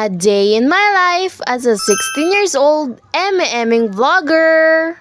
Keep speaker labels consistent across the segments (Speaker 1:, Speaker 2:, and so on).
Speaker 1: A day in my life as a 16 years old eme-eming vlogger.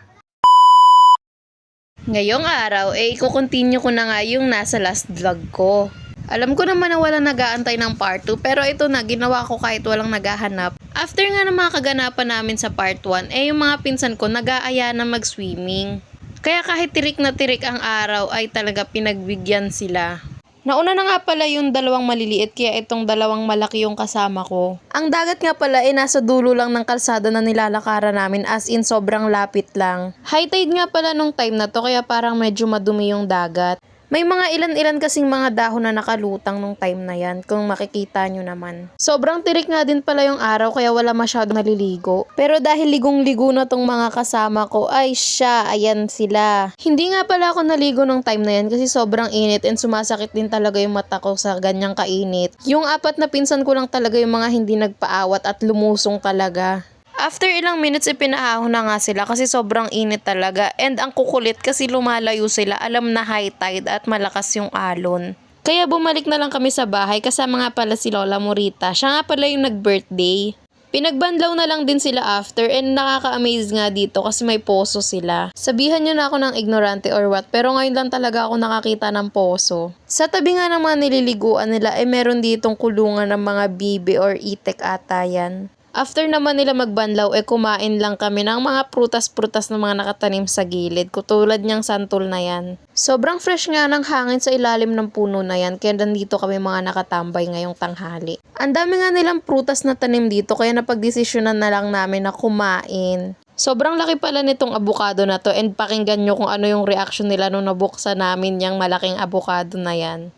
Speaker 1: Ngayong araw, iko-continue ko na nga yung nasa last vlog ko. Alam ko naman na walang nag-aantay ng part 2, pero ito na, ginawa ko kahit walang naghahanap. After nga ng mga kaganapan namin sa part 1, yung mga pinsan ko nag-aaya na mag-swimming. Kaya kahit tirik na tirik ang araw ay talaga pinagbigyan sila. Nauna na nga pala yung dalawang maliliit, kaya itong dalawang malaki yung kasama ko. Ang dagat nga pala ay nasa dulo lang ng kalsada na nilalakaran namin, as in sobrang lapit lang. High tide nga pala nung time na to, kaya parang medyo madumi yung dagat. May mga ilan-ilan kasing mga dahon na nakalutang nung time na yan, kung makikita nyo naman. Sobrang tirik nga din pala yung araw, kaya wala masyadong naliligo. Pero dahil ligong-ligo na tong mga kasama ko, ay siya, ayan sila. Hindi nga pala ako naligo nung time na yan kasi sobrang init and sumasakit din talaga yung mata ko sa ganyang kainit. Yung apat na pinsan ko lang talaga yung mga hindi nagpaawat at lumusong talaga. After ilang minutes, ipinaahon na nga sila kasi sobrang init talaga. And ang kukulit kasi lumalayo sila, alam na high tide at malakas yung alon. Kaya bumalik na lang kami sa bahay, kasama nga pala si Lola Morita. Siya nga pala yung nag-birthday. Pinagbanlaw na lang din sila after, and nakaka-amaze nga dito kasi may poso sila. Sabihan nyo na ako ng ignorante or what, pero ngayon lang talaga ako nakakita ng poso. Sa tabi nga ng mga nililiguan nila, meron ditong kulungan ng mga bibe or itik ata yan. After naman nila magbanlaw, kumain lang kami ng mga prutas-prutas na mga nakatanim sa gilid, katulad niyang santol na yan. Sobrang fresh nga ng hangin sa ilalim ng puno na yan, kaya nandito kami mga nakatambay ngayong tanghali. Ang dami nga nilang prutas na tanim dito, kaya napagdesisyonan na lang namin na kumain. Sobrang laki pala nitong abukado na to, and pakinggan nyo kung ano yung reaction nila nung nabuksan namin yung malaking abukado na yan.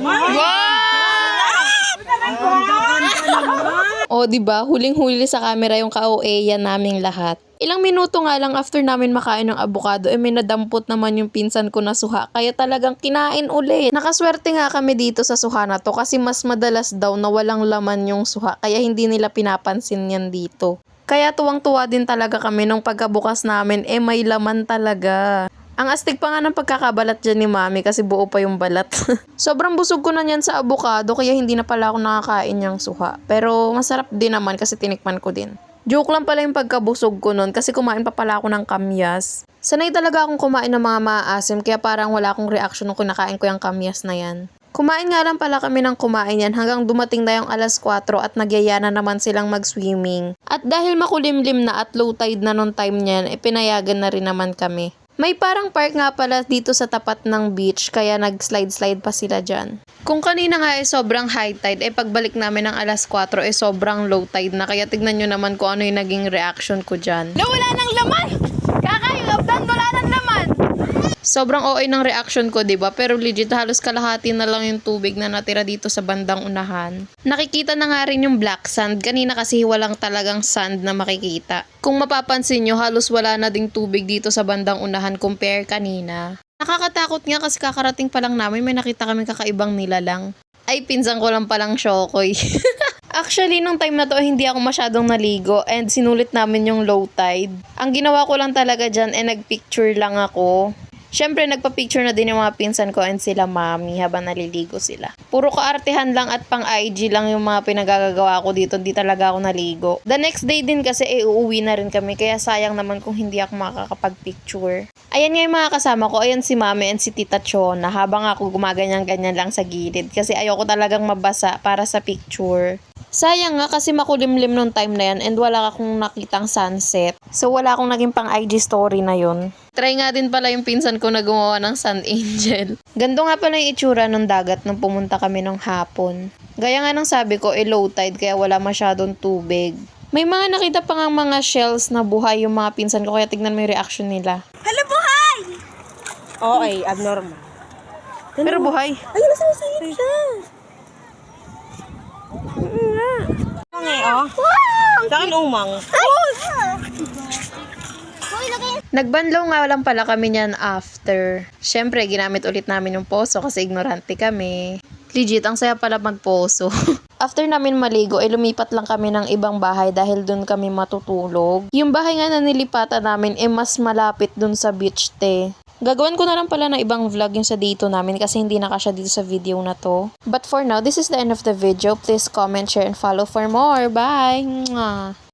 Speaker 1: Wow! O, diba? Huling-huli sa camera yung ka-OA yan naming lahat. Ilang minuto nga lang after namin makain ng abukado, may nadampot naman yung pinsan ko na suha, kaya talagang kinain ulit. Nakaswerte nga kami dito sa suha na to kasi mas madalas daw na walang laman yung suha, kaya hindi nila pinapansin yan dito. Kaya tuwang-tuwa din talaga kami nung pagkabukas namin, may laman talaga. Ang astig pa nga ng pagkakabalat dyan ni Mami kasi buo pa yung balat. Sobrang busog ko na yan sa abukado, kaya hindi na pala ako nakakain niyang suha. Pero masarap din naman kasi tinikman ko din. Joke lang pala yung pagkabusog ko nun kasi kumain pa pala ako ng kamyas. Sanay talaga akong kumain ng mga maaasim, kaya parang wala akong reaction nung kinakain ko yung kamyas na yan. Kumain nga lang pala kami ng kumain yan hanggang dumating na yung alas 4 at nagyaya na naman silang mag-swimming. At dahil makulimlim na at low tide na nung time niyan, pinayagan na rin naman kami. May parang park nga pala dito sa tapat ng beach, kaya nag-slide-slide pa sila dyan. Kung kanina nga sobrang high tide, pagbalik namin ng alas 4 sobrang low tide na, kaya tignan nyo naman kung ano yung naging reaction ko dyan.
Speaker 2: Wala nang laman! Kakayabdan, wala nang laman!
Speaker 1: Sobrang OA ng reaction ko, diba? Pero legit halos kalahati na lang yung tubig na natira dito sa bandang unahan. Nakikita na nga rin yung black sand. Kanina kasi walang talagang sand na makikita. Kung mapapansin nyo, halos wala na ding tubig dito sa bandang unahan compare kanina. Nakakatakot nga kasi kakarating pa lang namin, may nakita kami kakaibang nilalang. Ay, pinsan ko lang palang Shokoy. Actually, nung time na to, hindi ako masyadong naligo and sinulit namin yung low tide. Ang ginawa ko lang talaga dyan, nagpicture lang ako. Siyempre, nagpa-picture na din yung mga pinsan ko and sila Mami habang naliligo sila. Puro kaartehan lang at pang IG lang yung mga pinagagagawa ko dito. Di talaga ako naligo. The next day din kasi uuwi na rin kami. Kaya sayang naman kung hindi ako makakapag-picture. Ayan nga yung mga kasama ko. Ayan si Mami and si Tita Chona. Habang ako gumaganyan-ganyan lang sa gilid. Kasi ayoko talagang mabasa para sa picture. Sayang nga kasi makulimlim nung time na yan and wala akong nakitang sunset. So wala akong naging pang IG story na yun. Try nga din pala yung pinsan ko na gumawa ng sun angel. Ganto nga pala yung itsura ng dagat nung pumunta kami nung hapon. Gaya nga ng sabi ko, low tide kaya wala masyadong tubig. May mga nakita pa nga mga shells na buhay yung mga pinsan ko, kaya tignan mo yung reaction nila.
Speaker 2: Hala, buhay! Oo, abnormal.
Speaker 1: Pero buhay.
Speaker 2: Ay, nasa siya. Wow! Saan umang?
Speaker 1: Nagbanlaw nga lang pala kami niyan after. Siyempre, ginamit ulit namin yung poso kasi ignorante kami. Legit, ang saya pala magposo. After namin maligo, lumipat lang kami ng ibang bahay dahil dun kami matutulog. Yung bahay nga na nilipatan namin, mas malapit dun sa beach, te. Gagawin ko na lang pala ng ibang vlog yung sa dito namin kasi hindi na kasya dito sa video na to. But for now, this is the end of the video. Please comment, share, and follow for more. Bye! Mwah!